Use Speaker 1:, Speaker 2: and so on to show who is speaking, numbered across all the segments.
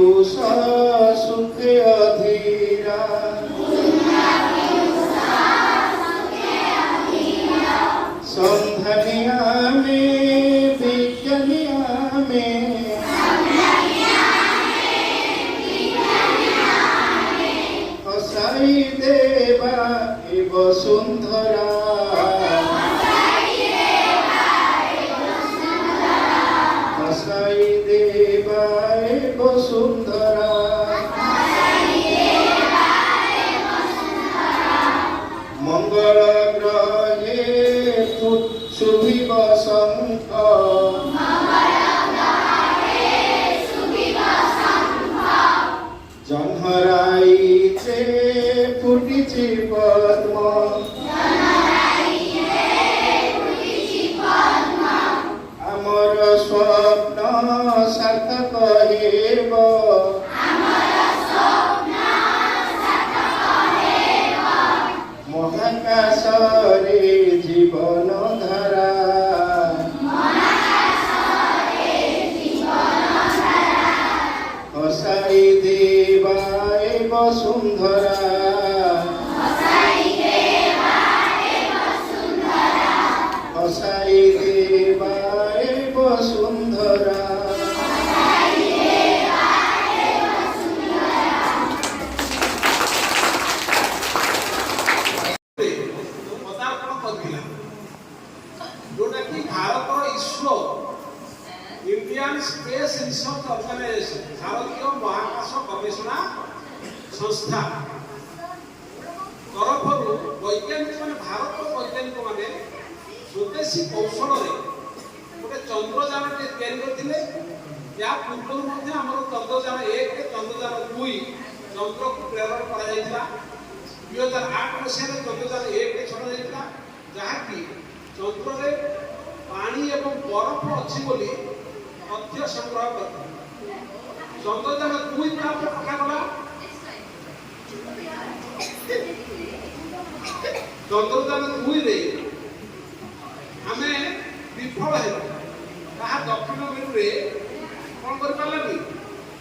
Speaker 1: पियूष सुख अधीरा संधनिया में विज्ञानिया में हसाई देवा वसुंधरा हसाई देवा वसुंधरा मंगल ग्रहे शुभिव शंख जन्हराइते फुटिछि पद्म आमर स्वप्न सार्थक हेब महाकाशरे जीवन धारा हसाई देवाय वसुंधरा हसाई देवाय वसुंधरा
Speaker 2: जोटा कि Bharat ISRO Indian Space Research Organisation भारतीय महाकाश गवेषणा संस्था तरफ वैज्ञानिक मैंने भारत वैज्ञानिक मैंने स्वदेशी कौशल गोटे चंद्रयान करते या पूर्व चंद्रयान 1 चंद्रयान 2 चंद्र को प्रेरण कर 2008 मसीह चंद्रयान 1 छड़ा जहाँकि चंद्र में पानी एवं बरफ अच्छी बोली तथ्य संग्रह करते चंद्रयान 2 पठागला चंद्रयान 2 रे आम विफल है दक्षिण मेरु रे कौन कर पार्लानी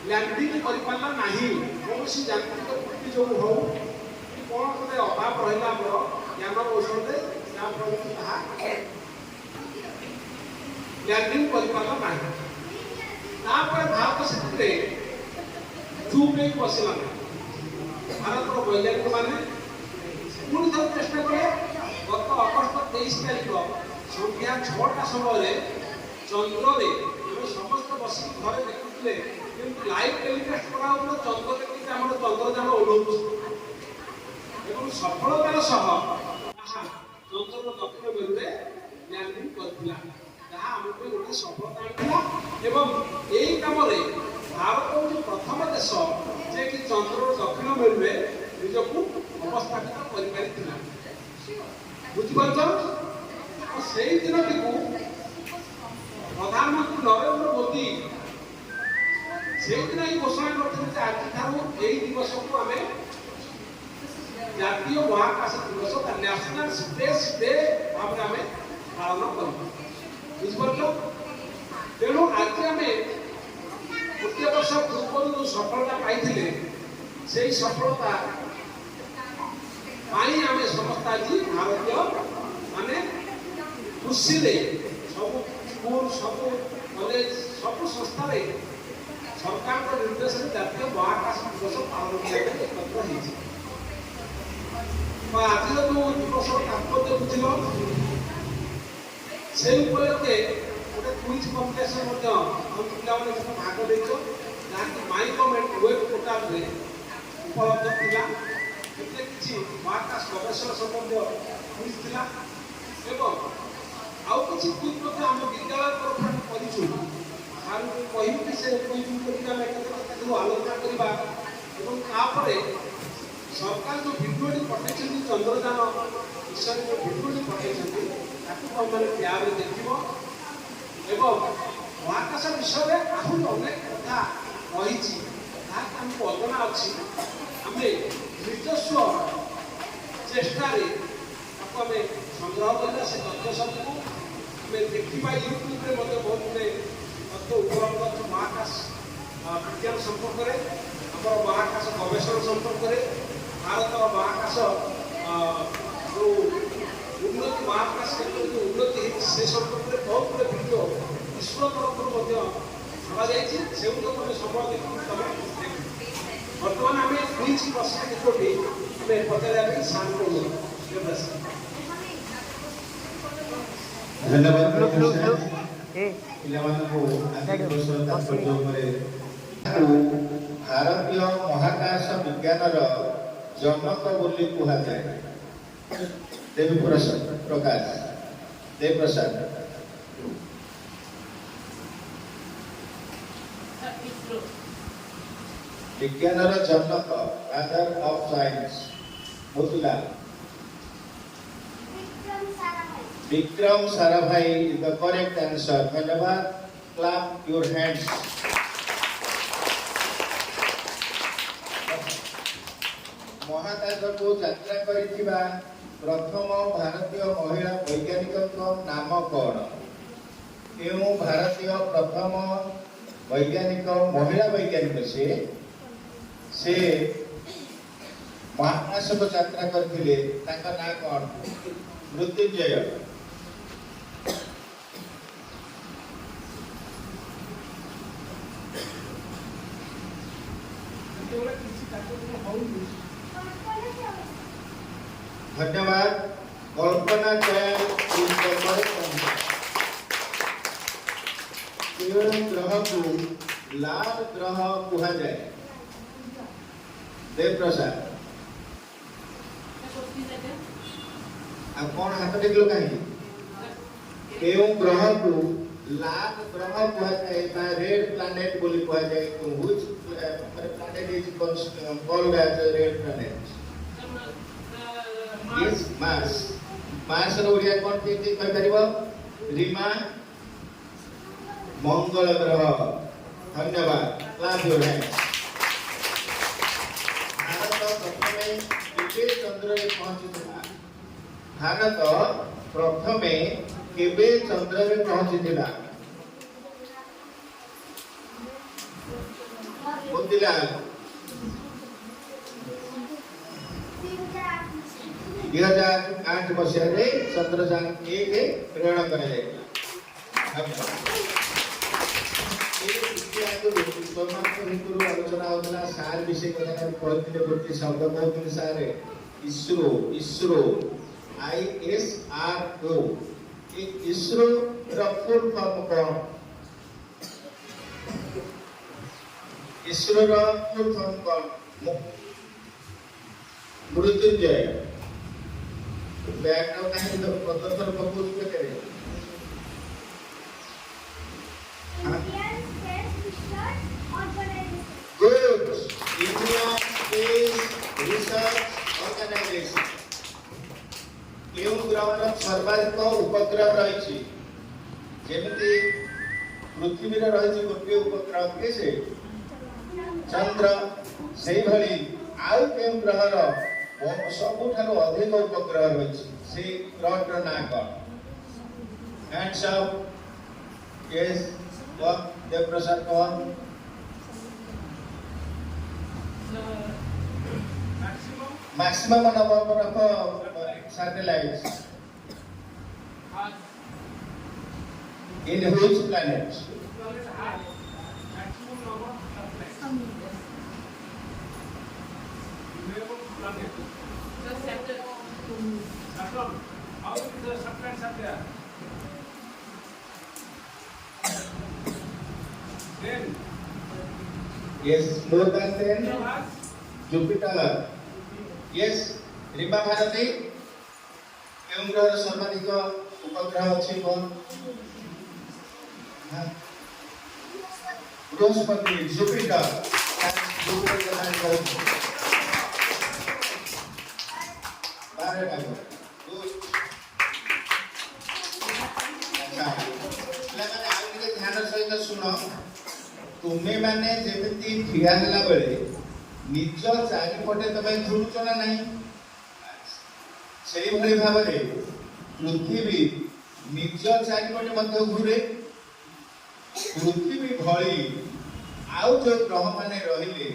Speaker 2: लैंडिंग कर पार्ला नहीं कौन सी यांत्रिक त्रुटि जो हो कौन गोटे अभाव रहा ज्ञान कौशल लैंडिंग कर पार्ला नहीं भारत से चुप नहीं बसला भारत वैज्ञानिक मैंने पुणी थोड़ा चेष्टा कले गत अगस्त 23 तारीख संध्या 6टा समय चंद्र समस्त बस घर देखुले लाइव टेलीकास्ट करा चंद्र देखिए आम चंद्रयान ओल्हु सफलतार सह चंद्र दक्षिण मेरु लैंडिंग करथिला जहाँ आमको गोटे सफलता आनिला एवं यही काम भारत हूँ प्रथम देश जे कि चंद्र दक्षिण मेरु निजक अवस्थापित कर बुझीपार से दिन टी प्रधानमंत्री नरेंद्र मोदी से दिन ही घोषणा करते आज यही दिवस को आम जातीय महाकाश दिवस नेशनल स्पेस डे भाव आम पालन कर बुझीपार तेणु आज आम गोटे वर्ष पूर्व जो सफलता पाई से सफलता आम समस्त आज भारतीय माने खुशी सब स्कूल सब कॉलेज सब संस्था सरकार निर्देश जातीय महाकाश दिवस पालन करने आज जो दिवस तात्पर्य बुझल से उपलक्षे गोटे क्विज कम्पिटिशन पाने भाग दे जहाँकि माई कमेंट वेब पोर्टाल उपलब्ध था किसी महाकाश गवेषणा संबंधी क्विज था आउ किसी क्विज आम विद्यालय तरफ करूँ कही से क्विज आलोचना करवा सरकार जो भिडियोटी पठाई चंद्रयान विषय जो भिडियोटी पठाई मैंने प्यार देख महाकाश विषय आहरी अनेक कथा रही आमको अजना अच्छी आम ନିଜସ୍ୱ ଚେଷ୍ଟାରେ ତାକୁ ଆମେ ସଂଗ୍ରହ କରିବା ସେ ତଥ୍ୟ ସବୁକୁ ଆମେ ଦେଖିବା ୟୁଟ୍ୟୁବରେ ମଧ୍ୟ ବହୁତ ଗୁଡ଼ିଏ ତଥ୍ୟ ଉପଲବ୍ଧ ଅଛି ମହାକାଶ विज्ञान संपर्क में आम महाकाश गवेषणा संपर्क में भारत महाकाश जो उन्नति महाकाश क्षेत्र जो उन्नति से संपर्क में बहुत गुड़े भिडियो इसरो तरफ से समय देखिए बर्तमान आम दुईटी प्रश्न केतोटी आम पचारा सार को
Speaker 1: धन्यवाद भारतीय महाकाश विज्ञान जनक बोली कहुए देवी प्रकाश देव प्रसाद विज्ञान जनक father of science Motilal Vikram Sarabhai is the correct answer धन्यवाद क्लैप योर हैंड्स महाकाश को यात्रा करिथिबा प्रथम भारतीय महिला वैज्ञानिक नाम कौन केउ भारतीय प्रथम वैज्ञानिक महिला वैज्ञानिक से महाकाश को यात्रा करथिले ताका ना कौन मृत्युंजय धन्यवाद कल्पना जैन ग्रह को लाल ग्रह कहा जाए देव प्रसाद आ कौन हाथ देखलो कहीं केउ ग्रह को लाल ग्रह कहा जाए बा रेड प्लैनेट बोली कहा जाए तो which planet is called as a red planet is Mars Mars रो ओडिया कोन के कहि परिबो रीमा मंगल ग्रह धन्यवाद क्लास योर हैंड्स भारत प्रथमे केबे चंद्र रे पहुंचिला भारत प्रथमे केबे चंद्र रे पहुंचिला मोतीलाल 2008 मसीह रे चंद्रयान 1 प्रेरण करा जायला आलोचना होता सार विषय कथा कहते गोटे शब्द कहते सार ISRO ISRO ISRO ISRO full form कौन इसरो फुल फॉर्म कौन मृत्युंजय बैकग्राउंड नहीं तो प्रदर्शन प्रपोज करे Good. Indian Space Research Organization. केउ ग्रहर सर्वाधिक उपग्रह रही जेमती पृथ्वी रही गोटे उपग्रह के से चंद्र से भली आउ केउ ग्रहर सबुठारु अधिक उपग्रह रही से ग्रहर ना कौन hands up yes Dev Prasad कौन maximum number of satellites in which planet
Speaker 2: How many satellites are there? 10.
Speaker 1: yes more than 10 Jupiter yes Reema Bharti केउ ग्रह सर्वाधिक उपग्रह अछि कोन बृहस्पति जुपिटर जुपिटर का नाम बारे में ध्यान सहित सुन तुम्हें माने जेमिति ठिया हला बेले निज चारिपटे तमे घुरुच ना नहीं से भली भाव में पृथ्वी निज चारिपटे मध्य घुरे पृथ्वी भली आउ जो ग्रह माने रहिले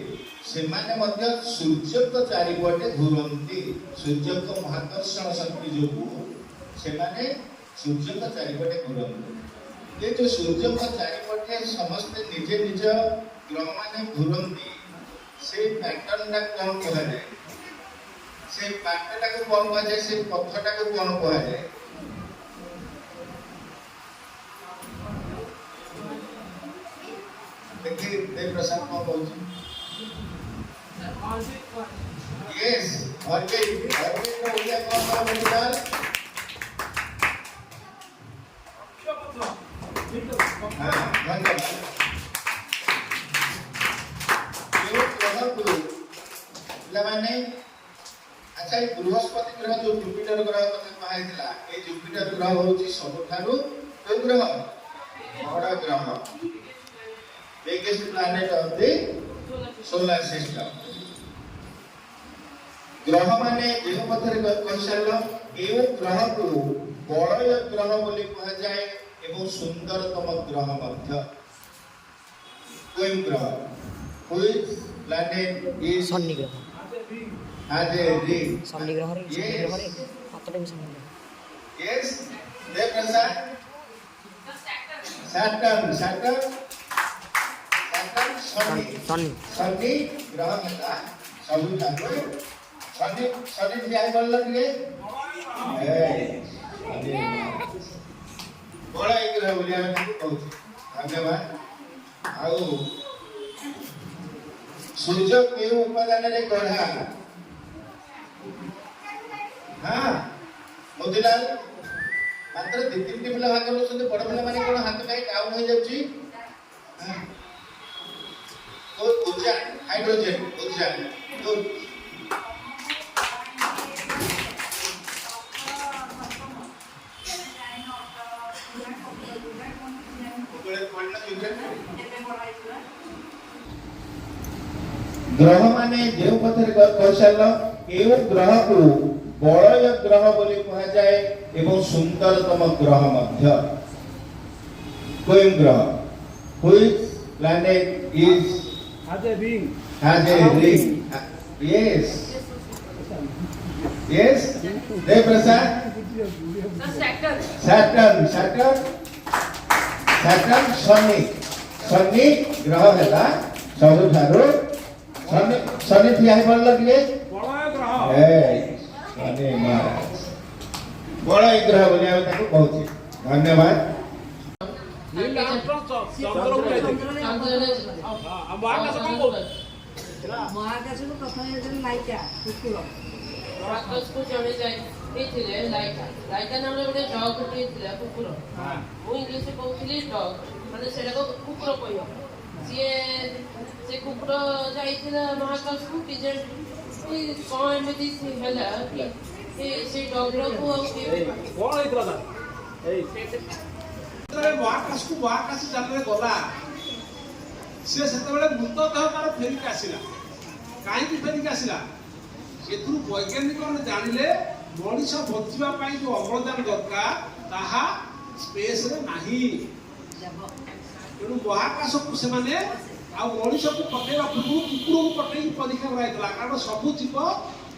Speaker 1: सेमाने मध्य सूर्य चारिपटे घूरती सूर्य महाकर्षण शक्ति जो सेमाने सूर्य चारिपटे घूरती ये जो सूर्य चारिपटे समस्ते निजे निज ग्रह माने घूरती से पैटर्न टा कौन कहा जाए से पैटर्न को कौन कहा जाए से पथटा को कौन कहा जाए देखिए देव प्रसाद कौन बोलते यस ऑर्बिट का उल्लेख कौन कहा बोलता हाँ धन्यवाद माने अच्छा ये बृहस्पति ग्रह जो जुपिटर ग्रह कथा कहाइला ए जुपिटर ग्रह होची सबठारु को ग्रह बड़ ग्रह biggest planet of the solar system ग्रह माने जो पथरे कहसाल ए ग्रह को बड़य ग्रह बोली कहा जाए एवं सुंदरतम ग्रह मध्य कोई ग्रह which planet is
Speaker 3: शनि ग्रह
Speaker 1: has a ring
Speaker 3: शनि ग्रह रे हातटे भी शनि ग्रह
Speaker 1: yes देव प्रसाद Saturn शनि ग्रह था सबु ठाकुर शनि ध्यान बोल लिए बड़ा एक ग्रह बोलिया कहूँ धन्यवाद आउ सूर्य के उपादान रे गढ़ा हाँ मोतीलाल मात्र 2-3 पिला भाग करूछन्ते बड़ पिला माने कोन हाथ काई डाउन हो जाउची तो ऊर्जा हाइड्रोजन ऊर्जा तो ग्रह माने जो पथर कौशल एवं ग्रह को बड़य ग्रह बोली कहा जाए एवं सुंदरतम ग्रह मध्य कोई ग्रह which planet is has a ring yes Dev Prasad Saturn Shani ग्रह है सबु ठाकुर शनि थी बोल लगे शनि महाराज बड़ा ग्रह बोलिया बहुत धन्यवाद
Speaker 4: ମହାକାଶକୁ ପ୍ରଥମେ ଯେତେବେଳେ ଲାଇକା କୁକୁର
Speaker 5: ମହାକାଶକୁ ଜଣେ ଯାଇଥିଲେ ଲାଇକା ନାମରେ ଗୋଟେ ଡଗ୍ ହେଇଥିଲା କୁକୁର ମୁଁ ଇଂଲିଶରେ କହୁଥିଲି ଡଗ୍ ମାନେ ସେଟାକୁ କୁକୁର କହିବ ସିଏ ସେ କୁକୁର ଯାଇଥିଲା ମହାକାଶକୁ କଣ ଏମିତି ହେଲା ସେ ଡଗ୍କୁ ଆଉ
Speaker 2: କଣ ହେଇଥିଲା ମହାକାଶ ଯାନରେ ଗଲା ସେ ସେତେବେଳେ ମୃତଦେହ ତାର ଫେରିକି ଆସିଲା କାହିଁକି ଫେରିକି ଆସିଲା ଏଥିରୁ ବୈଜ୍ଞାନିକ ମାନେ ଜାଣିଲେ ମଣିଷ ବଞ୍ଚିବା ପାଇଁ ଯୋଉ ଅମ୍ଳଜାନ ଦରକାର ତାହା ସ୍ପେସରେ ନାହିଁ ତେଣୁ ମହାକାଶକୁ ସେମାନେ ଆଉ ମଣିଷକୁ ପଠେଇବା ପୂର୍ବରୁ କୁକୁରକୁ ପଠେଇକି ପରୀକ୍ଷା କରାଯାଇଥିଲା କାରଣ ସବୁ ଜୀବ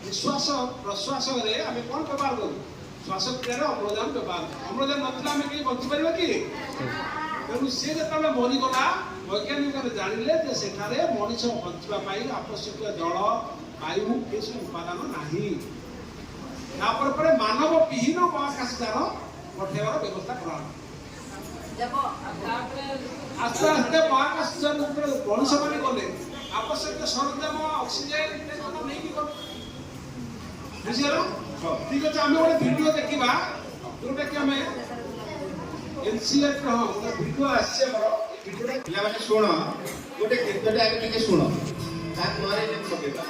Speaker 2: ନିଶ୍ୱାସ ପ୍ରଶ୍ୱାସରେ ଆମେ କଣ ବ୍ୟବହାର କରୁ ଶ୍ୱାସକ୍ରିୟାରେ ଅମ୍ଳଜାନ ବ୍ୟବହାର ଅମ୍ଳଜାନ ନଥିଲେ ଆମେ କେହି ବଞ୍ଚିପାରିବା କି ତେଣୁ ସେ ଯେତେବେଳେ ମରିଗଲା ବୈଜ୍ଞାନିକମାନେ ଜାଣିଲେ ଯେ ସେଠାରେ ମଣିଷ ବଞ୍ଚିବା ପାଇଁ ଆବଶ୍ୟକୀୟ ଜଳ ବାୟୁ ଏସବୁ ଉପାଦାନ ନାହିଁ ତାପରେ ପରେ ମାନବ ବିହୀନ ମହାକାଶଯାନ ପଠେଇବାର ବ୍ୟବସ୍ଥା କରାଗଲା ଆସ୍ତେ ଆସ୍ତେ ମହାକାଶଯାନ ଉପରେ ମଣିଷମାନେ ଗଲେ ଆବଶ୍ୟକୀୟ ସରଞ୍ଜାମ ଅକ୍ସିଜେନ ନେଇକି ଗଲେ ବୁଝିଗଲ ঠিক আছে আমি ଗୋଟେ ଭିଡିଓ ଦେଖିବା ଯୋଉଟା କି ଆମେ ଏନସିଆର ଗୋଟେ ଭିଡିଓ ଆସିছে ଆମର এই ଭିଡିଓଟା ପିଲାମାନେ ଶୁଣ ଗୋଟେ ଗୀତଟା ଆগে ଟିକେ ଶୁଣ ତାପରେ ପକେଇବା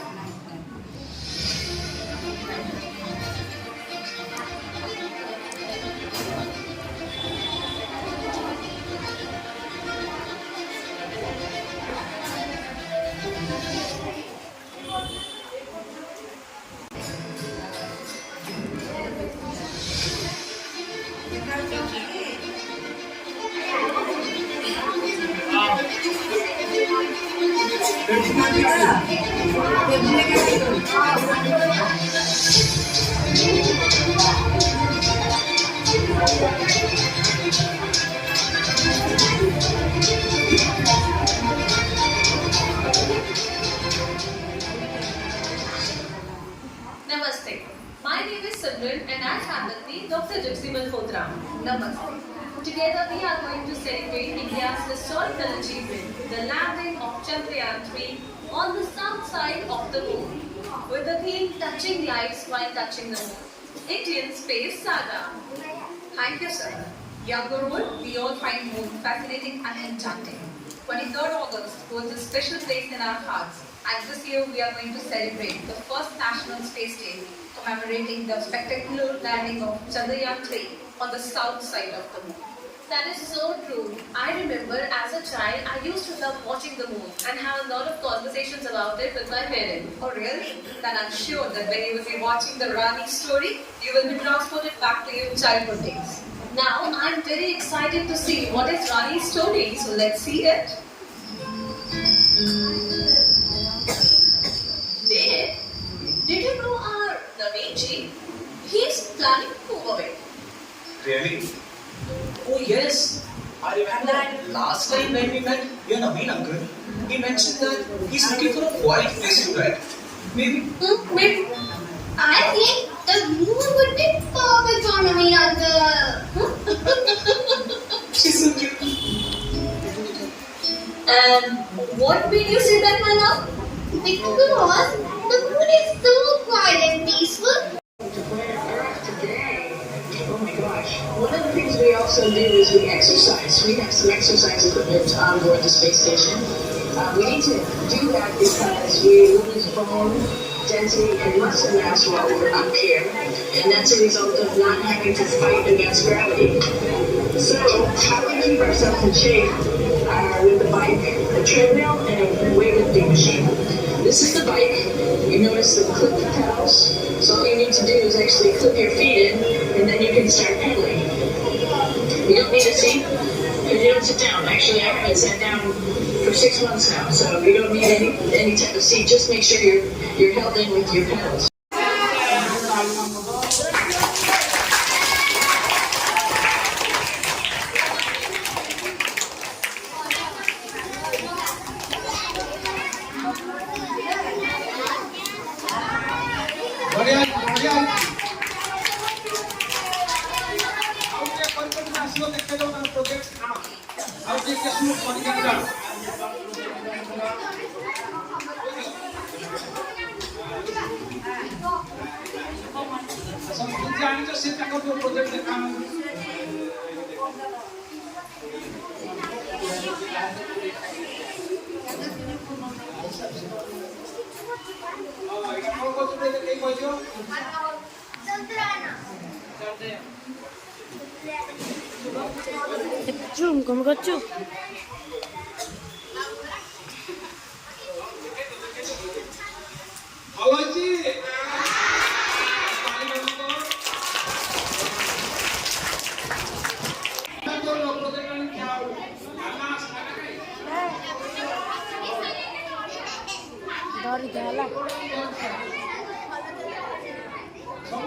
Speaker 4: टेबल के
Speaker 6: Namaste. My name is Simran and I have with me Dr. Gypsy Malhotra. Namaste. Together we are going to celebrate India's historical achievement, the landing of Chandrayaan-3 on the south side of the moon, with the theme Touching Lives While Touching the Moon. Indian Space Saga. Thank you, sir. Younger old, we all find moon fascinating and enchanting. 23rd August holds a special place in our hearts, and this year we are going to celebrate the first National Space Day, commemorating the spectacular landing of Chandrayaan-3 on the south side of the moon. That is so true. I remember as a child, I used to love watching the moon and have a lot of conversations about it with my parents. Oh really? Then I'm sure that when you will be watching the Rani story, you will be transported back to your childhood days. Now I'm very excited to see what is Rani's story, so let's see it. Did you know our Naveen? He's planning to move away.
Speaker 7: Really? Oh yes. I remember last time when we met your Naveen uncle, he mentioned that he's looking for a quiet place to ride. Maybe.
Speaker 6: Maybe. I think the moon would be perfect for Naveen uncle.
Speaker 7: She's so cute.
Speaker 6: And what made you say that, my love? Because the moon is so quiet and peaceful.
Speaker 8: One of the things we also do is we exercise. We have some exercise equipment on board the space station. We need to do that because we lose bone density and muscle mass while we're up here, and that's a result of not having to fight against gravity. So, how we keep ourselves in shape with the bike, a treadmill, and a weightlifting machine. This is the bike. You notice the clip pedals. So all you need to do is actually clip your feet in, and then you can start pedaling. You don't need a seat, because you don't sit down. Actually, I haven't sat down for 6 months now, so you don't need any type of seat. Just make sure you're held in with your pedals.
Speaker 2: बढ़िया बढ़िया ଆଉ ଟିକେ କରିକି ଆସିବ ଦେଖେଇଦେବ ତାର project କାମ ଆଉ ଟିକେ ସ୍ମୁଥ୍ କରିକି ଯାଅ ସଂସ୍କୃତି ଆଣିଛ ସେଟା କରିବ ପ୍ରୋଜେକ୍ଟ କାମ ଏଇଟା କ'ଣ କରୁଛୁ ଟିକେ କେହି କହିଦିଅ
Speaker 3: Zoom, como করছো?
Speaker 2: ভালো আছি
Speaker 3: Dari jalan.
Speaker 2: सब